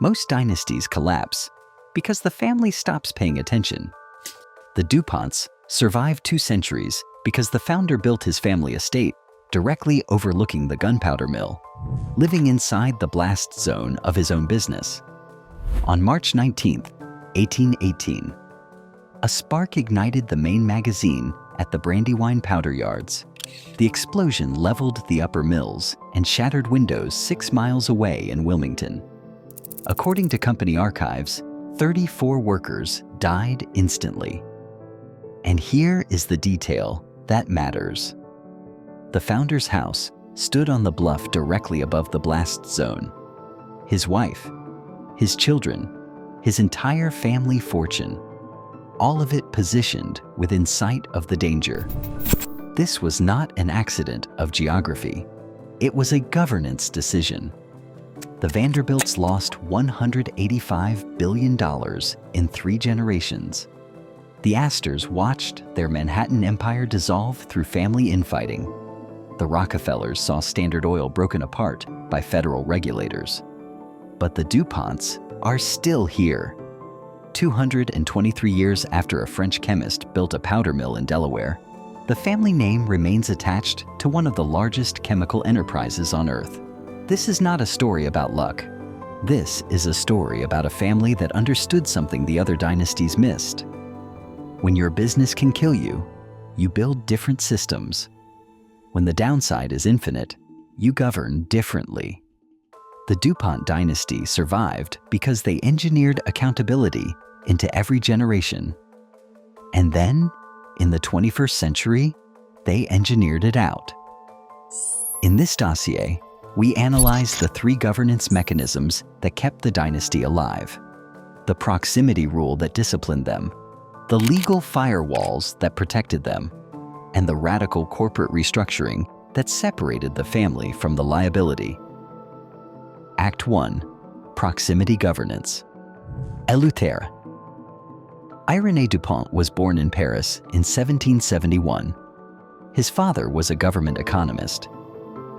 Most dynasties collapse because the family stops paying attention. The DuPonts survived 2 centuries because the founder built his family estate directly overlooking the gunpowder mill, living inside the blast zone of his own business. On March 19, 1818, a spark ignited the main magazine at the Brandywine powder yards. The explosion leveled the upper mills and shattered windows 6 miles away in Wilmington. According to company archives, 34 workers died instantly. And here is the detail that matters. The founder's house stood on the bluff directly above the blast zone. His wife, his children, his entire family fortune, all of it positioned within sight of the danger. This was not an accident of geography. It was a governance decision. The Vanderbilts lost $185 billion in 3 generations. The Astors watched their Manhattan empire dissolve through family infighting. The Rockefellers saw Standard Oil broken apart by federal regulators. But the DuPonts are still here. 223 years after a French chemist built a powder mill in Delaware, the family name remains attached to one of the largest chemical enterprises on Earth. This is not a story about luck. This is a story about a family that understood something the other dynasties missed. When your business can kill you, you build different systems. When the downside is infinite, you govern differently. The DuPont dynasty survived because they engineered accountability into every generation. And then, in the 21st century, they engineered it out. In this dossier, we analyze the 3 governance mechanisms that kept the dynasty alive: the proximity rule that disciplined them, the legal firewalls that protected them, and the radical corporate restructuring that separated the family from the liability. Act 1. Proximity Governance. Eleuthère. Irénée DuPont was born in Paris in 1771. His father was a government economist.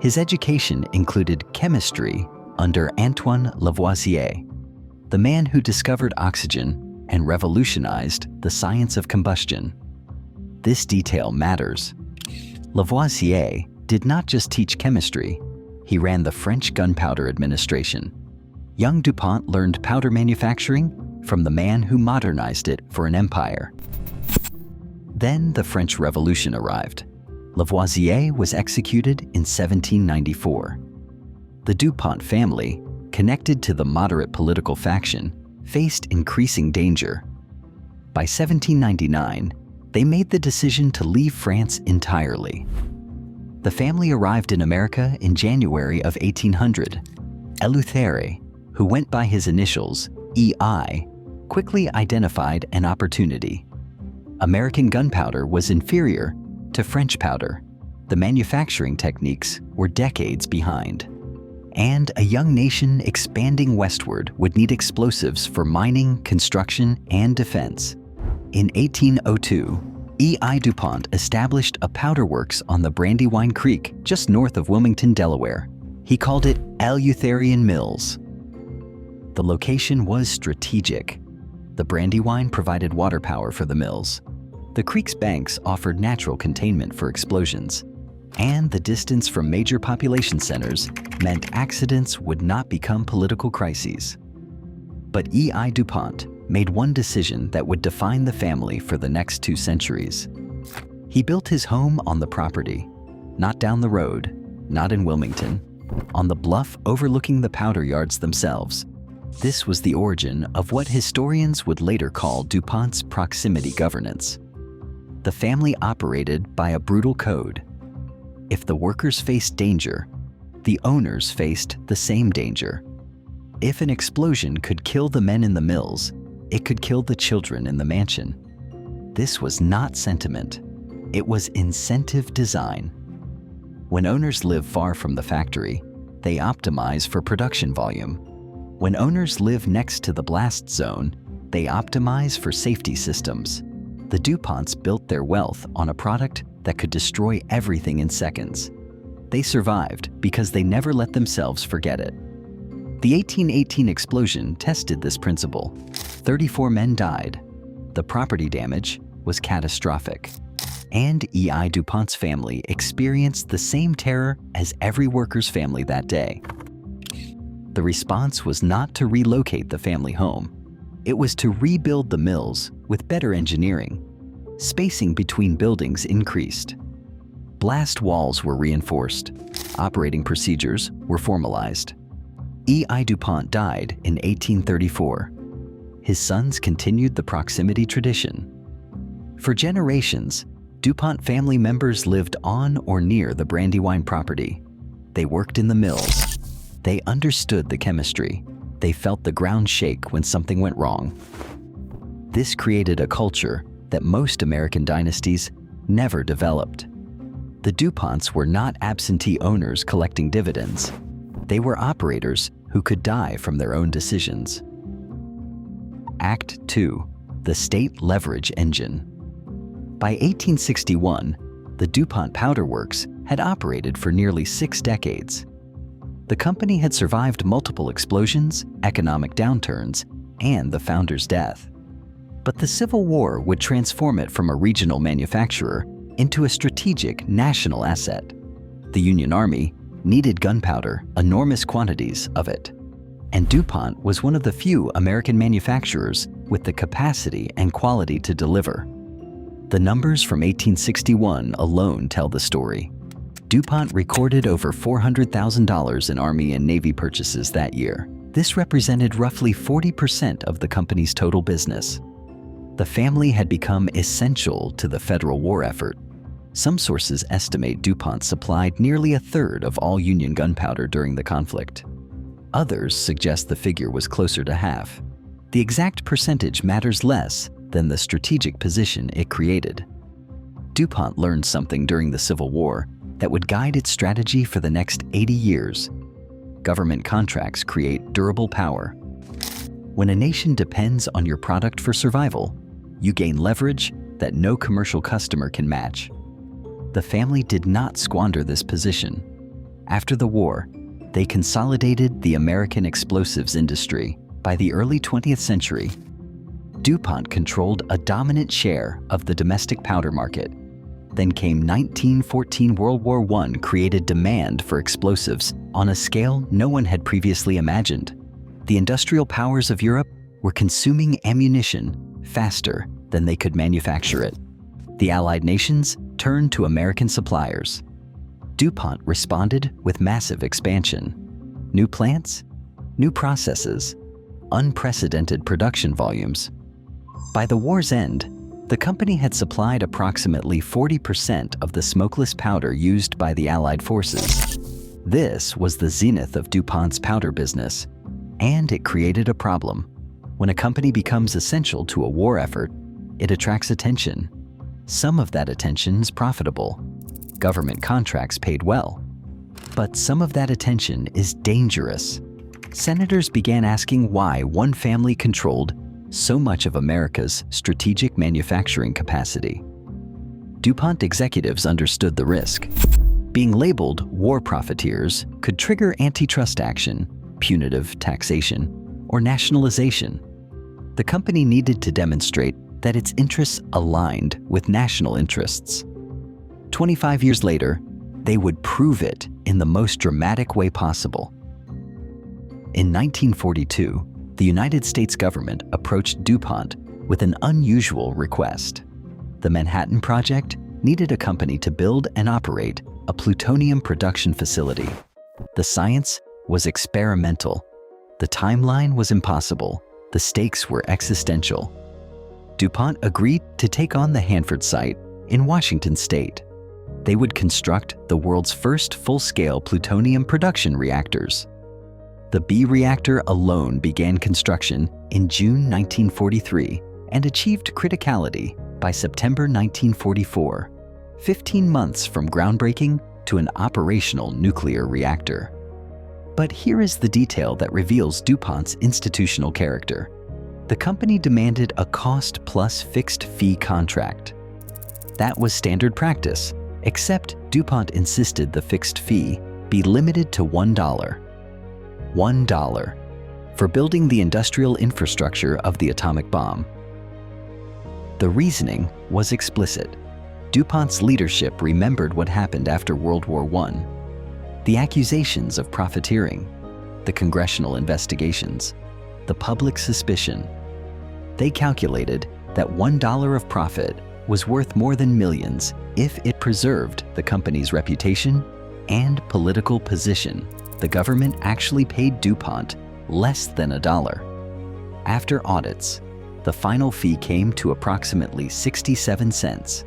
His education included chemistry under Antoine Lavoisier, the man who discovered oxygen and revolutionized the science of combustion. This detail matters. Lavoisier did not just teach chemistry, he ran the French gunpowder administration. Young DuPont learned powder manufacturing from the man who modernized it for an empire. Then the French Revolution arrived. Lavoisier was executed in 1794. The DuPont family, connected to the moderate political faction, faced increasing danger. By 1799, they made the decision to leave France entirely. The family arrived in America in January of 1800. Eleuthère, who went by his initials, EI, quickly identified an opportunity. American gunpowder was inferior to French powder. The manufacturing techniques were decades behind. And a young nation expanding westward would need explosives for mining, construction, and defense. In 1802, E.I. DuPont established a powder works on the Brandywine Creek just north of Wilmington, Delaware. He called it Eleutherian Mills. The location was strategic. The Brandywine provided water power for the mills. The creek's banks offered natural containment for explosions. And the distance from major population centers meant accidents would not become political crises. But E.I. DuPont made one decision that would define the family for the next 2 centuries. He built his home on the property, not down the road, not in Wilmington, on the bluff overlooking the powder yards themselves. This was the origin of what historians would later call DuPont's proximity governance. The family operated by a brutal code. If the workers faced danger, the owners faced the same danger. If an explosion could kill the men in the mills, it could kill the children in the mansion. This was not sentiment. It was incentive design. When owners live far from the factory, they optimize for production volume. When owners live next to the blast zone, they optimize for safety systems. The DuPonts built their wealth on a product that could destroy everything in seconds. They survived because they never let themselves forget it. The 1818 explosion tested this principle. 34 men died. The property damage was catastrophic. And E.I. DuPont's family experienced the same terror as every worker's family that day. The response was not to relocate the family home. It was to rebuild the mills with better engineering. Spacing between buildings increased. Blast walls were reinforced. Operating procedures were formalized. E.I. DuPont died in 1834. His sons continued the proximity tradition. For generations, DuPont family members lived on or near the Brandywine property. They worked in the mills. They understood the chemistry. They felt the ground shake when something went wrong. This created a culture that most American dynasties never developed. The DuPonts were not absentee owners collecting dividends. They were operators who could die from their own decisions. Act 2. The State Leverage Engine. By 1861, the DuPont Powder Works had operated for nearly 6 decades. The company had survived multiple explosions, economic downturns, and the founder's death. But the Civil War would transform it from a regional manufacturer into a strategic national asset. The Union Army needed gunpowder, enormous quantities of it. And DuPont was one of the few American manufacturers with the capacity and quality to deliver. The numbers from 1861 alone tell the story. DuPont recorded over $400,000 in Army and Navy purchases that year. This represented roughly 40% of the company's total business. The family had become essential to the federal war effort. Some sources estimate DuPont supplied nearly a third of all Union gunpowder during the conflict. Others suggest the figure was closer to half. The exact percentage matters less than the strategic position it created. DuPont learned something during the Civil War that would guide its strategy for the next 80 years. Government contracts create durable power. When a nation depends on your product for survival, you gain leverage that no commercial customer can match. The family did not squander this position. After the war, they consolidated the American explosives industry. By the early 20th century, DuPont controlled a dominant share of the domestic powder market. Then came 1914. World War I created demand for explosives on a scale no one had previously imagined. The industrial powers of Europe were consuming ammunition faster than they could manufacture it. The Allied nations turned to American suppliers. DuPont responded with massive expansion. New plants, new processes, unprecedented production volumes. By the war's end, the company had supplied approximately 40% of the smokeless powder used by the Allied forces. This was the zenith of DuPont's powder business, and it created a problem. When a company becomes essential to a war effort, it attracts attention. Some of that attention is profitable. Government contracts paid well. But some of that attention is dangerous. Senators began asking why one family controlled so much of America's strategic manufacturing capacity. DuPont executives understood the risk. Being labeled war profiteers could trigger antitrust action, punitive taxation, or nationalization. The company needed to demonstrate that its interests aligned with national interests. 25 years later, they would prove it in the most dramatic way possible. In 1942, the United States government approached DuPont with an unusual request. The Manhattan Project needed a company to build and operate a plutonium production facility. The science was experimental. The timeline was impossible. The stakes were existential. DuPont agreed to take on the Hanford site in Washington state. They would construct the world's first full-scale plutonium production reactors. The B reactor alone began construction in June 1943 and achieved criticality by September 1944, 15 months from groundbreaking to an operational nuclear reactor. But here is the detail that reveals DuPont's institutional character. The company demanded a cost-plus fixed-fee contract. That was standard practice, except DuPont insisted the fixed fee be limited to $1. $1 for building the industrial infrastructure of the atomic bomb. The reasoning was explicit. DuPont's leadership remembered what happened after World War I. The accusations of profiteering, the congressional investigations, the public suspicion. They calculated that $1 of profit was worth more than millions if it preserved the company's reputation and political position. The government actually paid DuPont less than $1. After audits, the final fee came to approximately 67 cents.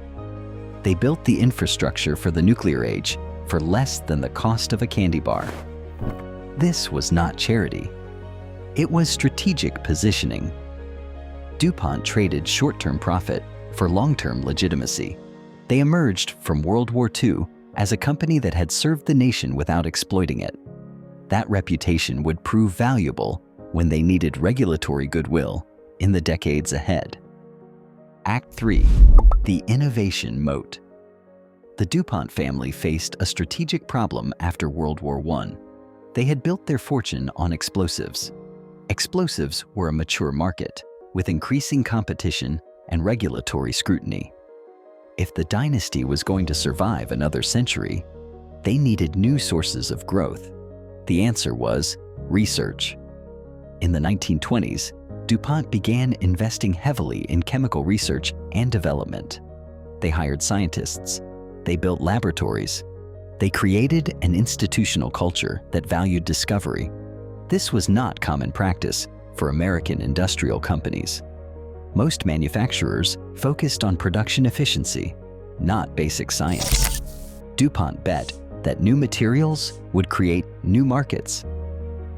They built the infrastructure for the nuclear age for less than the cost of a candy bar. This was not charity. It was strategic positioning. DuPont traded short-term profit for long-term legitimacy. They emerged from World War II as a company that had served the nation without exploiting it. That reputation would prove valuable when they needed regulatory goodwill in the decades ahead. Act 3. The Innovation Moat. The DuPont family faced a strategic problem after World War I. They had built their fortune on explosives. Explosives were a mature market, with increasing competition and regulatory scrutiny. If the dynasty was going to survive another century, they needed new sources of growth. The answer was research. In the 1920s, DuPont began investing heavily in chemical research and development. They hired scientists. They built laboratories. They created an institutional culture that valued discovery. This was not common practice for American industrial companies. Most manufacturers focused on production efficiency, not basic science. DuPont bet that new materials would create new markets.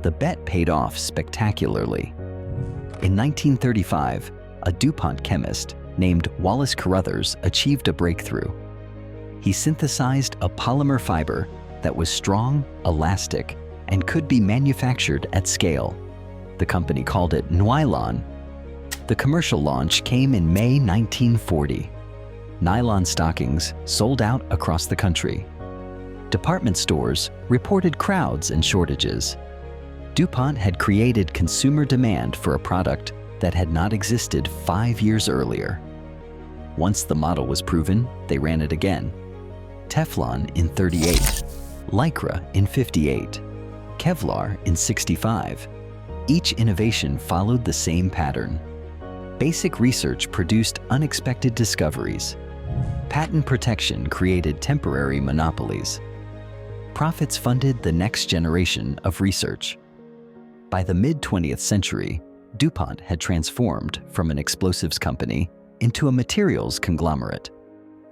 The bet paid off spectacularly. In 1935, a DuPont chemist named Wallace Carruthers achieved a breakthrough. He synthesized a polymer fiber that was strong, elastic, and could be manufactured at scale. The company called it Nylon. The commercial launch came in May 1940. Nylon stockings sold out across the country. Department stores reported crowds and shortages. DuPont had created consumer demand for a product that had not existed 5 years earlier. Once the model was proven, they ran it again. Teflon in 38, Lycra in 58, Kevlar in 65. Each innovation followed the same pattern. Basic research produced unexpected discoveries. Patent protection created temporary monopolies. Profits funded the next generation of research. By the mid-20th century, DuPont had transformed from an explosives company into a materials conglomerate.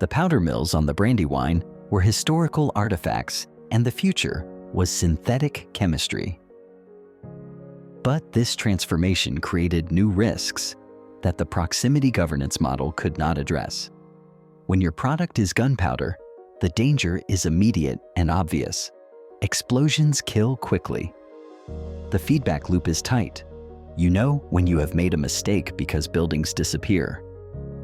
The powder mills on the Brandywine were historical artifacts, and the future was synthetic chemistry. But this transformation created new risks that the proximity governance model could not address. When your product is gunpowder, the danger is immediate and obvious. Explosions kill quickly. The feedback loop is tight. You know when you have made a mistake because buildings disappear.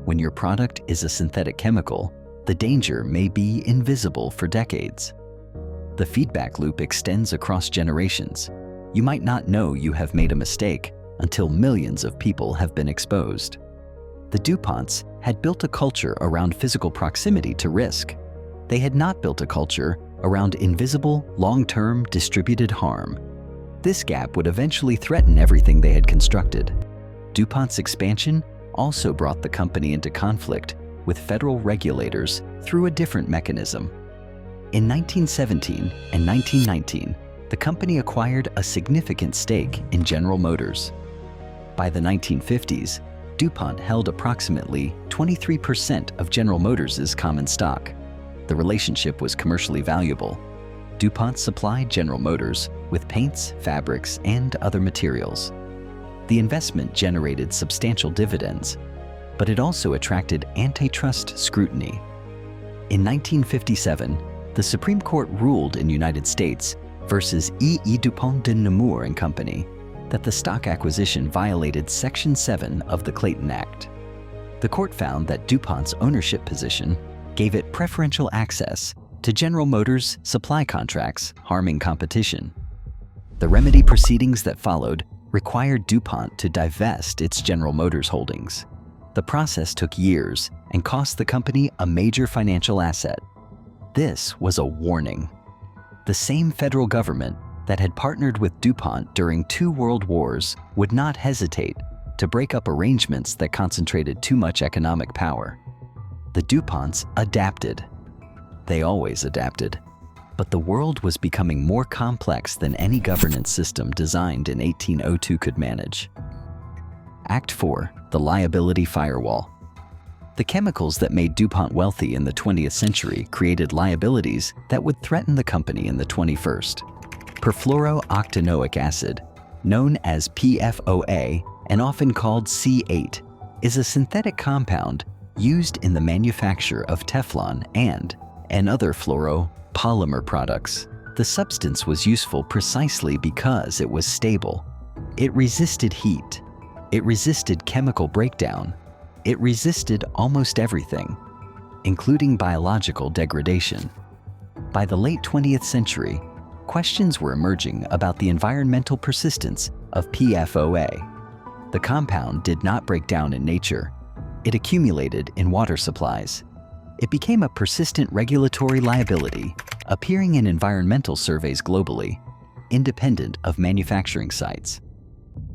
When your product is a synthetic chemical, the danger may be invisible for decades. The feedback loop extends across generations. You might not know you have made a mistake until millions of people have been exposed. The DuPonts had built a culture around physical proximity to risk. They had not built a culture around invisible, long-term, distributed harm. This gap would eventually threaten everything they had constructed. DuPont's expansion also brought the company into conflict with federal regulators through a different mechanism. In 1917 and 1919, the company acquired a significant stake in General Motors. By the 1950s, DuPont held approximately 23% of General Motors' common stock. The relationship was commercially valuable. DuPont supplied General Motors with paints, fabrics, and other materials. The investment generated substantial dividends, but it also attracted antitrust scrutiny. In 1957, the Supreme Court ruled in United States versus E. DuPont de Nemours and Company that the stock acquisition violated Section 7 of the Clayton Act. The court found that DuPont's ownership position gave it preferential access to General Motors' supply contracts, harming competition. The remedy proceedings that followed required DuPont to divest its General Motors holdings. The process took years and cost the company a major financial asset. This was a warning. The same federal government that had partnered with DuPont during 2 world wars would not hesitate to break up arrangements that concentrated too much economic power. The DuPonts adapted. They always adapted. But the world was becoming more complex than any governance system designed in 1802 could manage. Act 4, the Liability Firewall. The chemicals that made DuPont wealthy in the 20th century created liabilities that would threaten the company in the 21st. Perfluorooctanoic acid, known as PFOA and often called C8, is a synthetic compound used in the manufacture of Teflon and other fluoropolymer products. The substance was useful precisely because it was stable. It resisted heat. It resisted chemical breakdown. It resisted almost everything, including biological degradation. By the late 20th century, questions were emerging about the environmental persistence of PFOA. The compound did not break down in nature. It accumulated in water supplies. It became a persistent regulatory liability, appearing in environmental surveys globally, independent of manufacturing sites.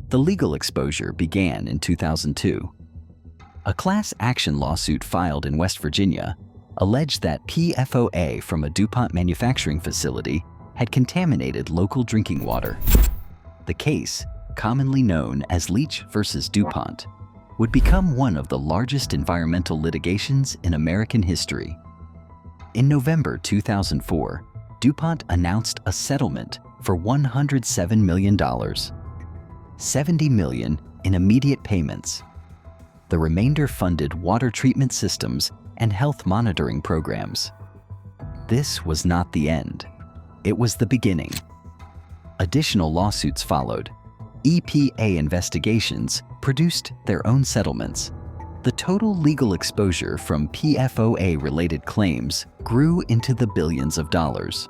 The legal exposure began in 2002. A class action lawsuit filed in West Virginia alleged that PFOA from a DuPont manufacturing facility had contaminated local drinking water. The case, commonly known as Leach versus DuPont, would become one of the largest environmental litigations in American history. In November 2004, DuPont announced a settlement for $107 million, $70 million in immediate payments. The remainder funded water treatment systems and health monitoring programs. This was not the end. It was the beginning. Additional lawsuits followed. EPA investigations produced their own settlements. The total legal exposure from PFOA-related claims grew into the billions of dollars.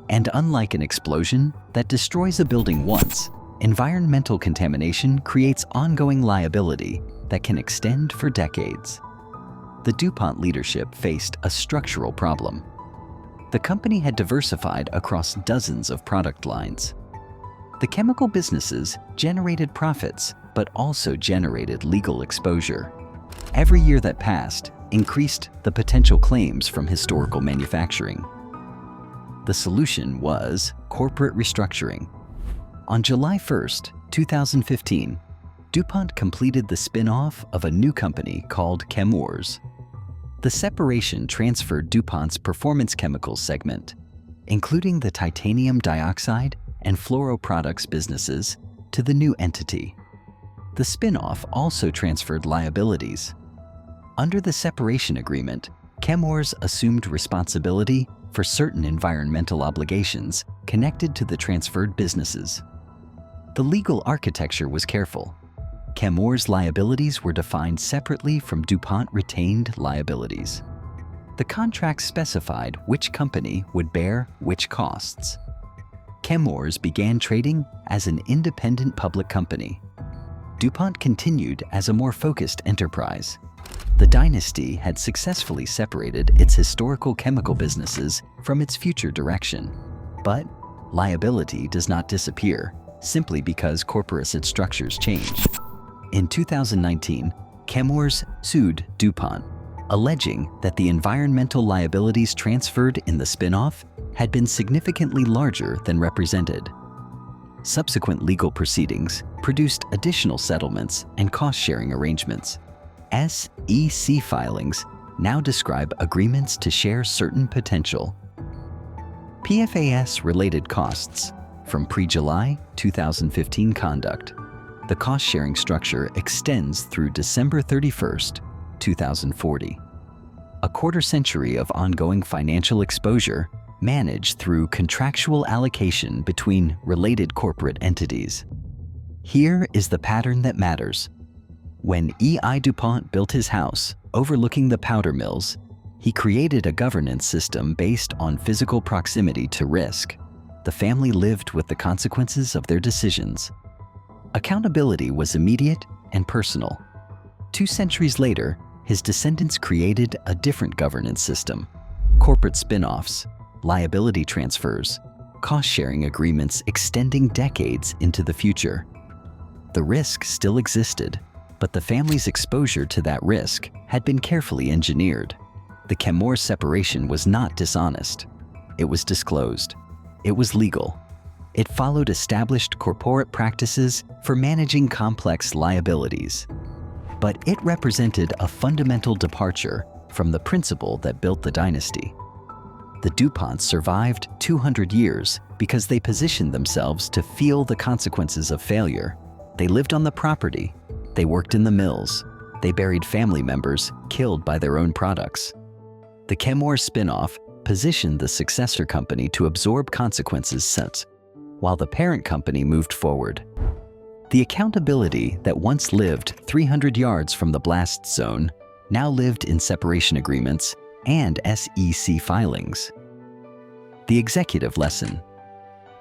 And unlike an explosion that destroys a building once, environmental contamination creates ongoing liability that can extend for decades. The DuPont leadership faced a structural problem. The company had diversified across dozens of product lines. The chemical businesses generated profits, but also generated legal exposure. Every year that passed increased the potential claims from historical manufacturing. The solution was corporate restructuring. On July 1st, 2015, DuPont completed the spin-off of a new company called Chemours. The separation transferred DuPont's performance chemicals segment, including the titanium dioxide and fluoroproducts businesses, to the new entity. The spin-off also transferred liabilities. Under the separation agreement, Chemours assumed responsibility for certain environmental obligations connected to the transferred businesses. The legal architecture was careful. Chemours' liabilities were defined separately from DuPont retained liabilities. The contract specified which company would bear which costs. Chemours began trading as an independent public company. DuPont continued as a more focused enterprise. The dynasty had successfully separated its historical chemical businesses from its future direction. But liability does not disappear simply because corporate structures change. In 2019, Chemours sued DuPont, alleging that the environmental liabilities transferred in the spin-off had been significantly larger than represented. Subsequent legal proceedings produced additional settlements and cost-sharing arrangements. SEC filings now describe agreements to share certain potential PFAS-related costs from pre-July 2015 conduct. The cost-sharing structure extends through December 31st, 2040. A quarter century of ongoing financial exposure managed through contractual allocation between related corporate entities. Here is the pattern that matters. When E.I. DuPont built his house overlooking the powder mills, he created a governance system based on physical proximity to risk. the family lived with the consequences of their decisions. Accountability was immediate and personal. 2 centuries later, his descendants created a different governance system: corporate spin-offs, liability transfers, cost-sharing agreements extending decades into the future. The risk still existed, but the family's exposure to that risk had been carefully engineered. The Chemours separation was not dishonest. It was disclosed. It was legal. It followed established corporate practices for managing complex liabilities. But it represented a fundamental departure from the principle that built the dynasty. The DuPonts survived 200 years because they positioned themselves to feel the consequences of failure. They lived on the property. They worked in the mills. They buried family members killed by their own products. The Chemours spin-off positioned the successor company to absorb consequences while the parent company moved forward. The accountability that once lived 300 yards from the blast zone now lived in separation agreements and SEC filings. The executive lesson.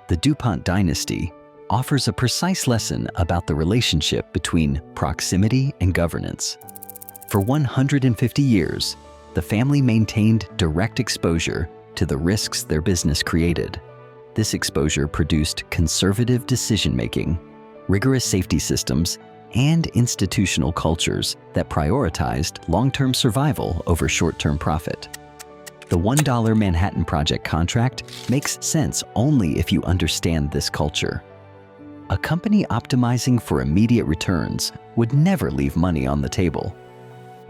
The DuPont dynasty offers a precise lesson about the relationship between proximity and governance. For 150 years, the family maintained direct exposure to the risks their business created. This exposure produced conservative decision-making, rigorous safety systems, and institutional cultures that prioritized long-term survival over short-term profit. The $1 Manhattan Project contract makes sense only if you understand this culture. A company optimizing for immediate returns would never leave money on the table.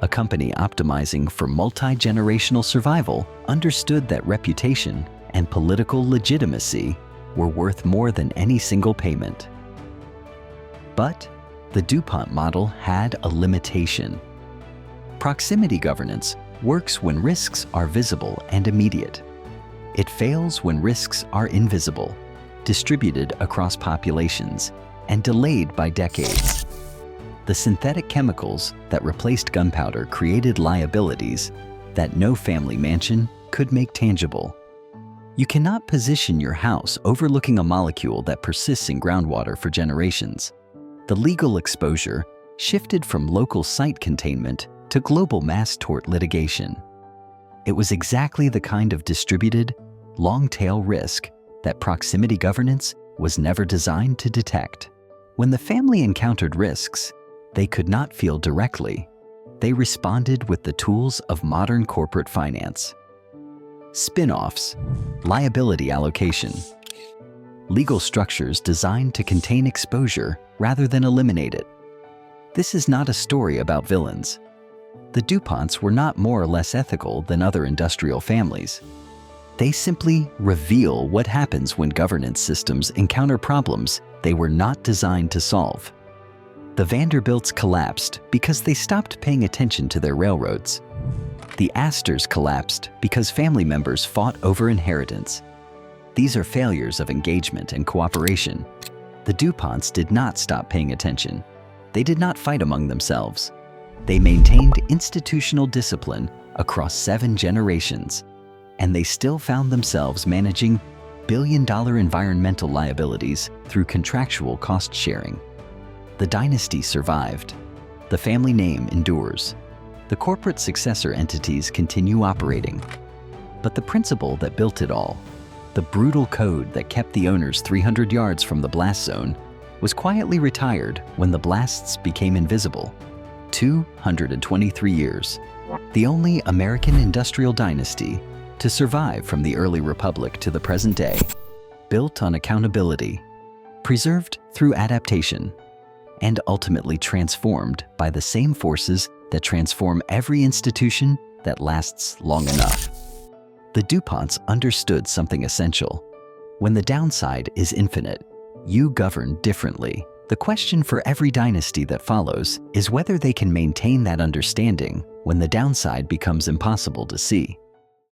A company optimizing for multi-generational survival understood that reputation and political legitimacy were worth more than any single payment. But the DuPont model had a limitation. Proximity governance works when risks are visible and immediate. It fails when risks are invisible, distributed across populations, and delayed by decades. The synthetic chemicals that replaced gunpowder created liabilities that no family mansion could make tangible. You cannot position your house overlooking a molecule that persists in groundwater for generations. The legal exposure shifted from local site containment to global mass tort litigation. It was exactly the kind of distributed, long-tail risk that proximity governance was never designed to detect. When the family encountered risks they could not feel directly, they responded with the tools of modern corporate finance. Spin-offs, liability allocation, legal structures designed to contain exposure rather than eliminate it. This is not a story about villains. The DuPonts were not more or less ethical than other industrial families. They simply reveal what happens when governance systems encounter problems they were not designed to solve. The Vanderbilts collapsed because they stopped paying attention to their railroads. The Astors collapsed because family members fought over inheritance. These are failures of engagement and cooperation. The DuPonts did not stop paying attention. They did not fight among themselves. They maintained institutional discipline across 7 generations, and they still found themselves managing billion-dollar environmental liabilities through contractual cost sharing. The dynasty survived. The family name endures. The corporate successor entities continue operating. But the principle that built it all, the brutal code that kept the owners 300 yards from the blast zone, was quietly retired when the blasts became invisible. 223 years. The only American industrial dynasty to survive from the early republic to the present day, built on accountability, preserved through adaptation, and ultimately transformed by the same forces that transform every institution that lasts long enough. The DuPonts understood something essential. When the downside is infinite, you govern differently. The question for every dynasty that follows is whether they can maintain that understanding when the downside becomes impossible to see.